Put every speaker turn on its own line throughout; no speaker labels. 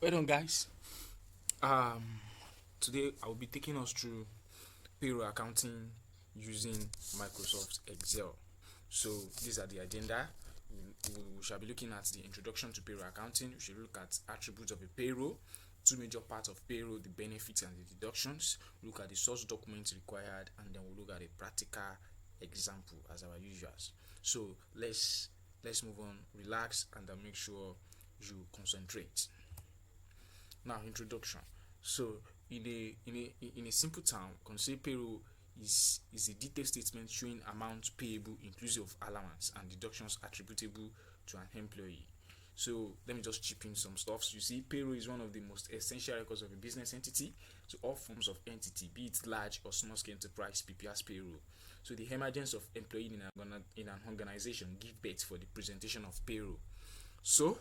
Well done, guys. Um, Today I will be taking us through payroll accounting using Microsoft Excel. So these are the agenda. We shall be looking at the introduction to payroll accounting. We should look at attributes of a payroll, two major parts of payroll, the benefits and the deductions. Look at the source documents required, and then we'll look at a practical example as our usuals. So let's move on, relax, and make sure you concentrate. Now, introduction. So, in a simple term, consider payroll is a detailed statement showing amounts payable inclusive of allowance and deductions attributable to an employee. So let me just chip in some stuff. So you see, payroll is one of the most essential records of a business entity. So all forms of entity, be it large or small scale enterprise, prepares payroll. So the emergence of employee in an organization give birth for the presentation of payroll. So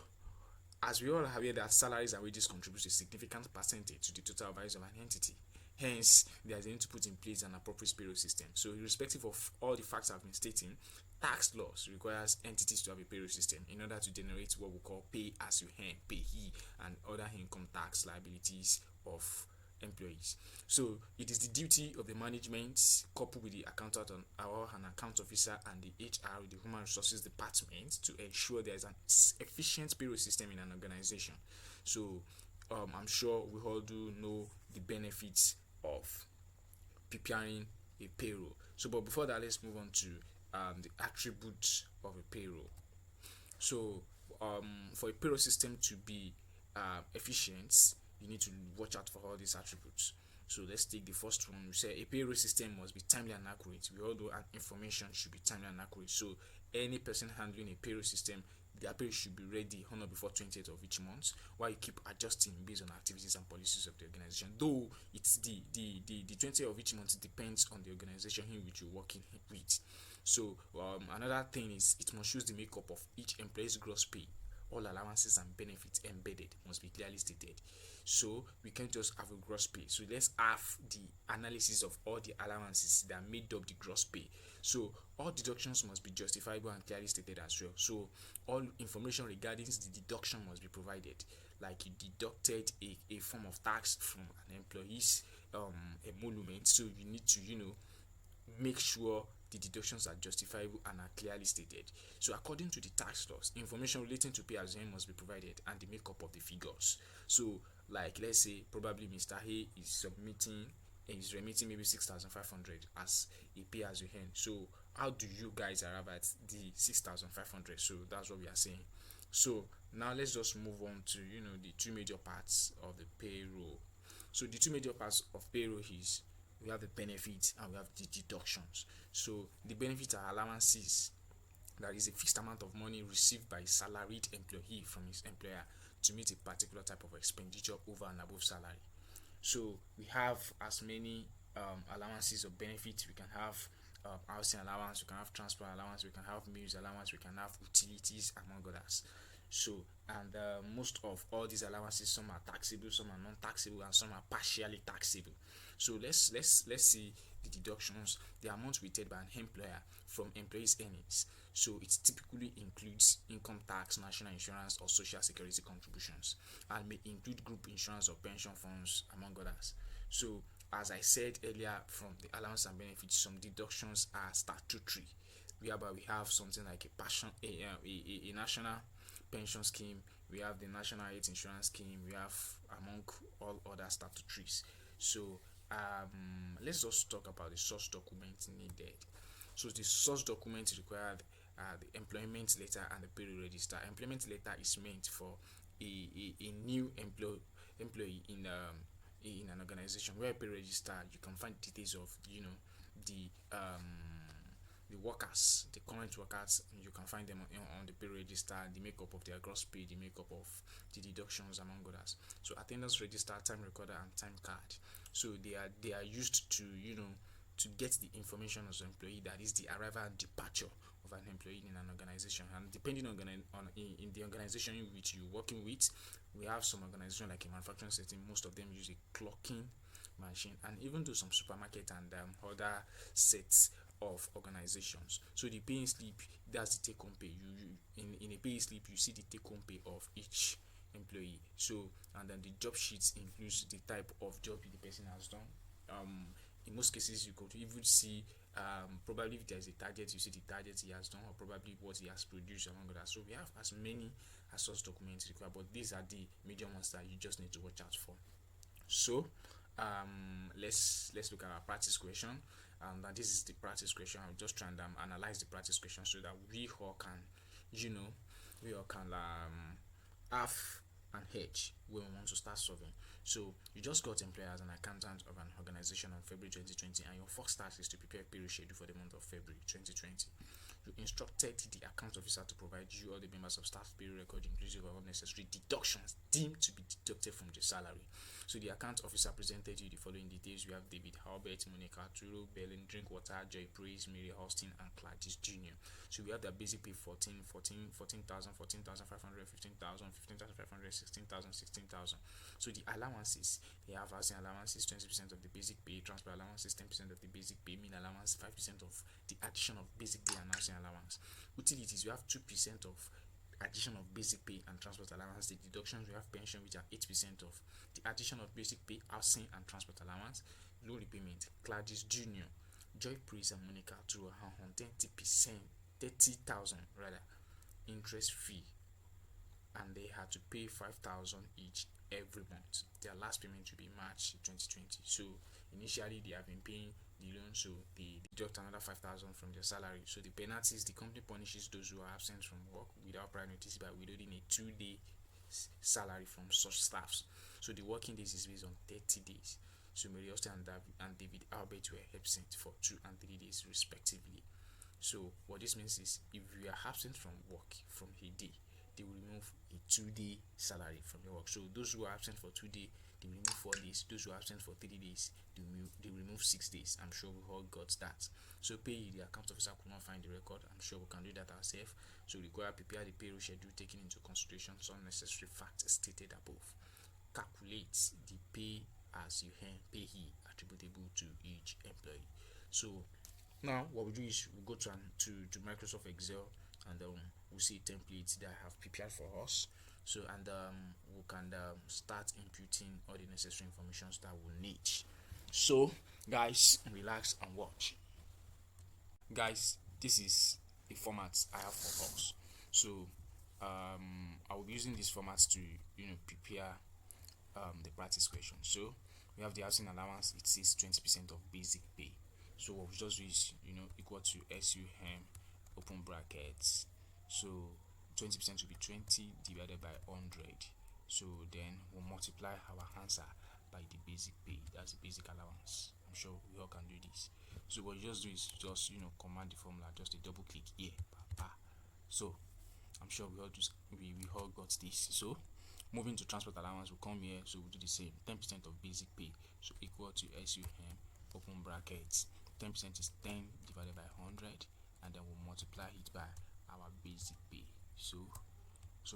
as we all are aware that salaries and wages contribute a significant percentage to the total value of an entity. Hence, there is a need to put in place an appropriate payroll system. So, irrespective of all the facts I've been stating, tax laws requires entities to have a payroll system in order to generate what we call pay as you earn, payee, and other income tax liabilities of employees. So it is the duty of the management, coupled with the accountant or an account officer and the HR, the human resources department, to ensure there is an efficient payroll system in an organization. So I'm sure we all do know the benefits of preparing a payroll. So, but before that, let's move on to the attributes of a payroll. So, for a payroll system to be efficient, you need to watch out for all these attributes. So let's take the first one. We say a payroll system must be timely and accurate. We all know information should be timely and accurate. So any person handling a payroll system, their pay should be ready on or before 20th of each month, while you keep adjusting based on activities and policies of the organization. Though it's the 20th of each month depends on the organization in which you're working with. So another thing is it must show the makeup of each employee's gross pay. All allowances and benefits embedded must be clearly stated. So we can't just have a gross pay. So let's have the analysis of all the allowances that made up the gross pay. So all deductions must be justifiable and clearly stated as well. So all information regarding the deduction must be provided. Like you deducted a form of tax from an employee's emolument, so you need to make sure the deductions are justifiable and are clearly stated. So according to the tax laws, information relating to pay as earned must be provided and the makeup of the figures. So like let's say probably Mr. A is remitting maybe 6,500 as a pay as you earn. So how do you guys arrive at the 6,500? So that's what we are saying. So now let's just move on to the two major parts of the payroll. So the two major parts of payroll is we have the benefits and we have the deductions. So the benefits are allowances, that is a fixed amount of money received by a salaried employee from his employer to meet a particular type of expenditure over and above salary. So we have as many allowances or benefits. We can have housing allowance, we can have transport allowance, we can have meals allowance, we can have utilities, among others. So and most of all these allowances, some are taxable, some are non-taxable, and some are partially taxable. So let's see the deductions. The amount weighted by an employer from employees' earnings. So it typically includes income tax, national insurance, or social security contributions, and may include group insurance or pension funds, among others. So as I said earlier, from the allowance and benefits, some deductions are statutory, whereby we have something like a national pension scheme, we have the national health insurance scheme, we have among all other statutories. So let's just talk about the source document needed. So the source document required the employment letter and the payroll register. Employment letter is meant for a new employee in an organization. Where payroll register, you can find details of the the workers, the current workers. You can find them on the payroll register, the makeup of their gross pay, the makeup of the deductions, among others. So attendance register, time recorder, and time card. So they are used to to get the information of the employee, that is the arrival and departure of an employee in an organization. And depending on in the organization in which you're working with, we have some organization like a manufacturing setting, most of them use a clocking machine, and even though some supermarket and other sets of organizations. So the pay slip, that's the take home pay. You in a pay slip you see the take home pay of each employee. So, and then the job sheets includes the type of job the person has done. In most cases, you could even see probably if there's a target, you see the target he has done, or probably what he has produced among others. So we have as many as such documents required, but these are the major ones that you just need to watch out for. So let's look at our practice question. And this is the practice question. I'll just try and analyze the practice question so that we all can, you know, have an edge when we want to start solving. So you just got employed as an accountant of an organization on February 2020, and your first task is to prepare payroll schedule for the month of February 2020. You instructed the account officer to provide you all the members of staff payroll record, inclusive of unnecessary deductions deemed to be deducted from the salary. So the account officer presented you the following details. We have David Halbert, Monica Turo, Berlin, Drinkwater, Joy Praise, Mary Austin, and Gladys Jr. So we have the basic pay 14,000, 14,500, 15,000, 15,500, 16,000, 16,000. So the allowances, they have housing allowances 20% of the basic pay, transport allowances 10% of the basic pay, meal allowance 5% of the addition of basic pay and housing allowance. Utilities, we have 2% of addition of basic pay and transport allowance. The deductions, we have pension, which are 8% of the addition of basic pay, housing and transport allowance. Loan repayment, Gladys Jr., Joy Praise and Monica Turo are on 30%, 30,000 rather, interest fee, and they had to pay 5,000 each every month. Their last payment will be March 2020. So initially they have been paying the loan, so they deduct another 5,000 from their salary. So the penalties, the company punishes those who are absent from work without prior notice by withholding a 2-day salary from such staffs. So the working days is based on 30 days. So Mary Austin and David Albert were absent for 2 and 3 days respectively. So what this means is, if you are absent from work from a day, they will remove a 2-day salary from your work. So those who are absent for 2 days, they will remove 4 days. Those who are absent for 3 days, they will remove 6 days. I'm sure we all got that. So pay, the account officer could not find the record. I'm sure we can do that ourselves. So require prepare the payroll schedule taking into consideration some necessary facts stated above. Calculate the pay as you earn payee attributable to each employee. So now what we do is we go to Microsoft Excel, and we'll see a template that I have prepared for us. So and we can start inputting all the necessary information that we'll need. So guys, relax and watch. Guys, this is the format I have for us. So I will be using this format to prepare the practice question. So we have the housing allowance. It says 20% of basic pay. So what we just do is equal to SUM open brackets. So 20% will be 20 divided by 100. So then we'll multiply our answer by the basic pay. That's the basic allowance. I'm sure we all can do this. So what you just do is just command the formula, just a double click here. So I'm sure we all got this. So moving to transport allowance, we'll come here. So we'll do the same. 10% of basic pay. So equal to SUM open brackets. 10% is 10 divided by 100, and then we'll multiply it by our basic pay. So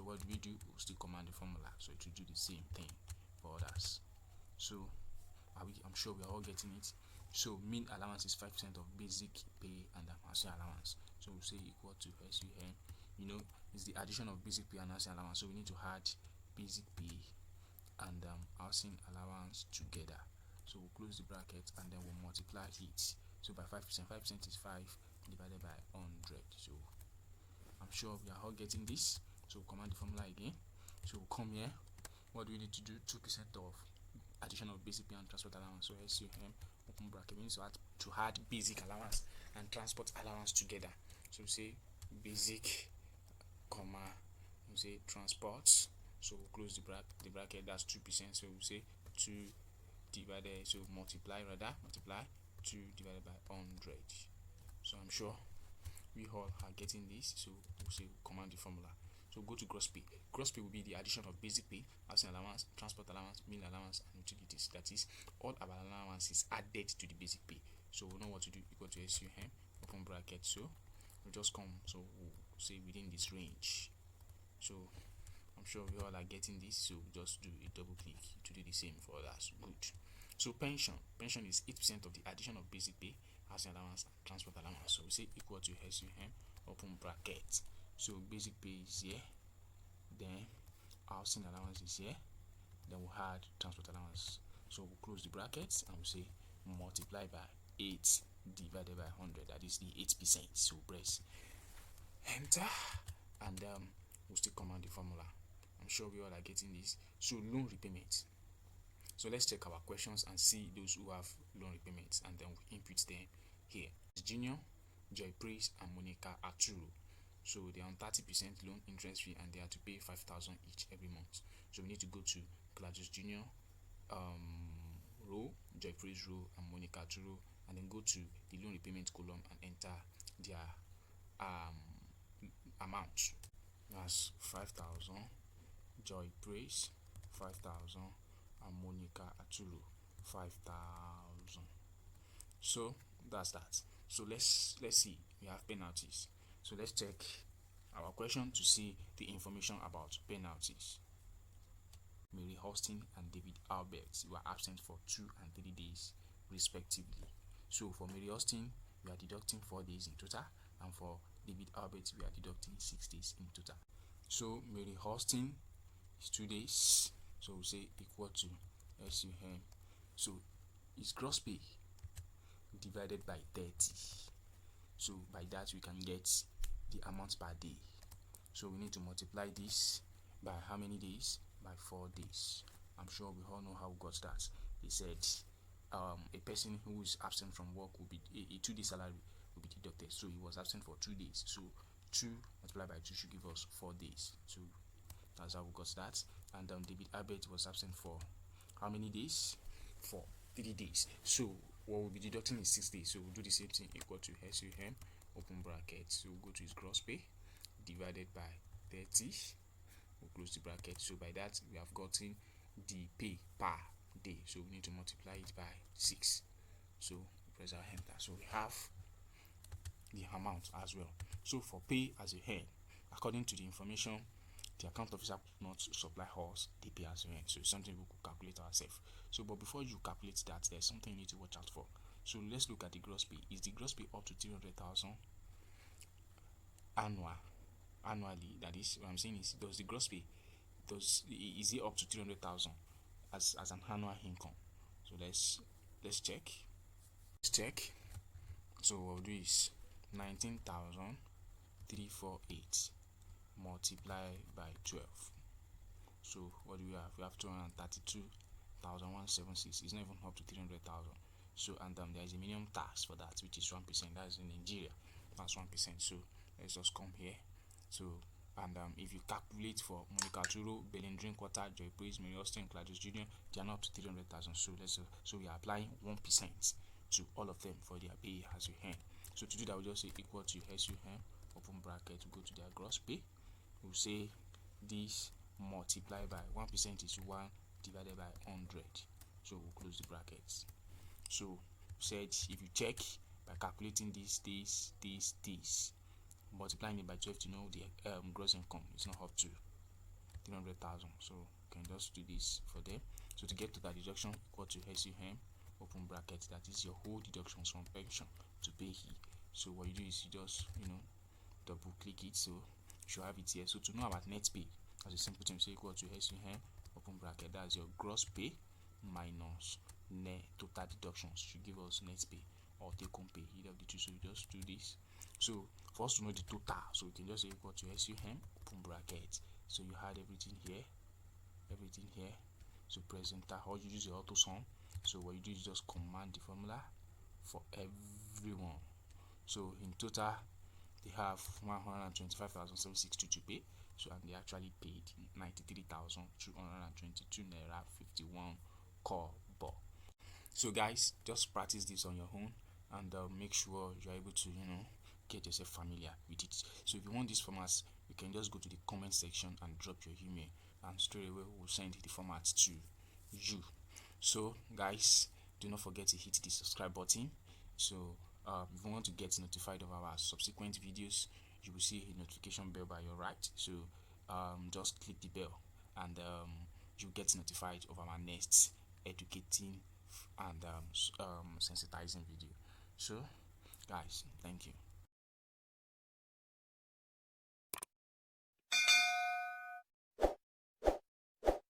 what do? We'll still command the formula, so it will do the same thing for others. So I'm sure we are all getting it. So mean allowance is 5% of basic pay and housing allowance. So we'll say equal to SUM. It's the addition of basic pay and housing allowance. So we need to add basic pay and housing allowance together. So we'll close the bracket and then we'll multiply it. So by 5%, 5% is 5 divided by 100. So I'm sure we are all getting this. So we'll command the formula again. So we'll come here. What do we need to do? 2% of addition of basic pay and transport allowance. So SUM open bracket means to add basic allowance and transport allowance together. So we say basic, comma, we say transport. So we'll close the bracket. That's 2%. So we'll say 2 divided, so multiply 2 divided by 100. So I'm sure we all are getting this. So we'll say command the formula. So go to gross pay. Gross pay will be the addition of basic pay, housing allowance, transport allowance, meal allowance, and utilities. That is all our allowances added to the basic pay. So we know what to do. Equal to SUM open bracket. So we'll just come. So we'll say within this range. So I'm sure we all are getting this. So just do a double click to do the same for others. Good. So pension is 8% of the addition of basic pay, housing allowance, and transport allowance. So we say equal to SUM open bracket. So basic pay is here, then housing allowance is here, then we'll add transport allowance. So we'll close the brackets and we'll say multiply by 8 divided by 100, that is the 8%. So press enter and we'll still command the formula. I'm sure we all are getting this. So loan repayment. So let's check our questions and see those who have loan repayments, and then we input them here. Junior, Joy Praise, and Monica Arturo. So they're on 30% loan interest fee and they have to pay 5,000 each every month. So we need to go to Gladys Junior row, Joy Praise row, and Monica Arturo, and then go to the loan repayment column and enter their amount. That's 5,000, Joy Praise 5,000, and Monica Arturo 5,000. So that's that. So let's see, we have penalties. So let's check our question to see the information about penalties. Mary Austin and David Albert were absent for 2 and 3 days respectively. So for Mary Austin, we are deducting 4 days in total, and for David Albert, we are deducting 6 days in total. So Mary Austin is 2 days, so we say equal to SUM. So it's gross pay divided by 30. So by that we can get the amount per day. So we need to multiply this by how many days? By 4 days. I'm sure we all know how we got that. They said a person who is absent from work will be a 2-day salary will be deducted. So he was absent for 2 days. So 2 multiplied by 2 should give us 4 days. So that's how we got that. And David Albert was absent for how many days? For 3 days. So what we'll be deducting is 6 days. So we'll do the same thing, equal to SUM, open bracket. So we'll go to his gross pay divided by 30. We'll close the bracket. So by that we have gotten the pay per day. So we need to multiply it by 6. So press our enter. So we have the amount as well. So for pay as a earn, according to the information the account officer could not supply us the pay as a earn. So it's something we could calculate ourselves. So but before you calculate that, there's something you need to watch out for. So let's look at the gross pay. Is the gross pay up to 300,000 annually? That is what I'm saying is, does the gross pay is it up to 300,000 as an annual income? So let's check. So what we'll do is 19,348 multiplied by 12. So what do we have? We have 232,176. It's not even up to 300,000. So and there is a minimum tax for that, which is 1%. That's in Nigeria. That's 1%. So let's just come here. So and if you calculate for Monica Arturo, Berlin Drinkwater, Joy Praise, Mary Austin, Gladys Junior, they are not up to 300,000. So so we are applying 1% to all of them for their pay as you earn. So to do that, we'll just say equal to SUM, open bracket, go to their gross pay. We'll say this multiplied by 1% is 1 divided by 100. So we'll close the brackets. So said if you check by calculating this, multiplying it by 12 to know the gross income, it's not up to 300,000. So you can just do this for them. So to get to that deduction, equal to SUM, open bracket, that is your whole deductions from pension to pay here. So what you do is you just double click it, so you should have it here. So to know about net pay, as a simple thing, so equal to SUM, open bracket, that's your gross pay minus net total deductions should give us net pay or take home pay, either of the two. So you just do this. So for us to know the total, so we can just say equal to SUM, open bracket. So you had everything here. So press enter, or you use the auto sum. So what you do is just command the formula for everyone. So in total they have 125,762 to pay. So and they actually paid 93,222 naira 51 kobo. So guys, just practice this on your own and make sure you're able to get yourself familiar with it. So if you want these formats, you can just go to the comment section and drop your email, and straight away we'll send the formats to you. So guys, do not forget to hit the subscribe button. So if you want to get notified of our subsequent videos, you will see a notification bell by your right. So just click the bell and you get notified of our next educating and sensitizing video. So guys, thank you.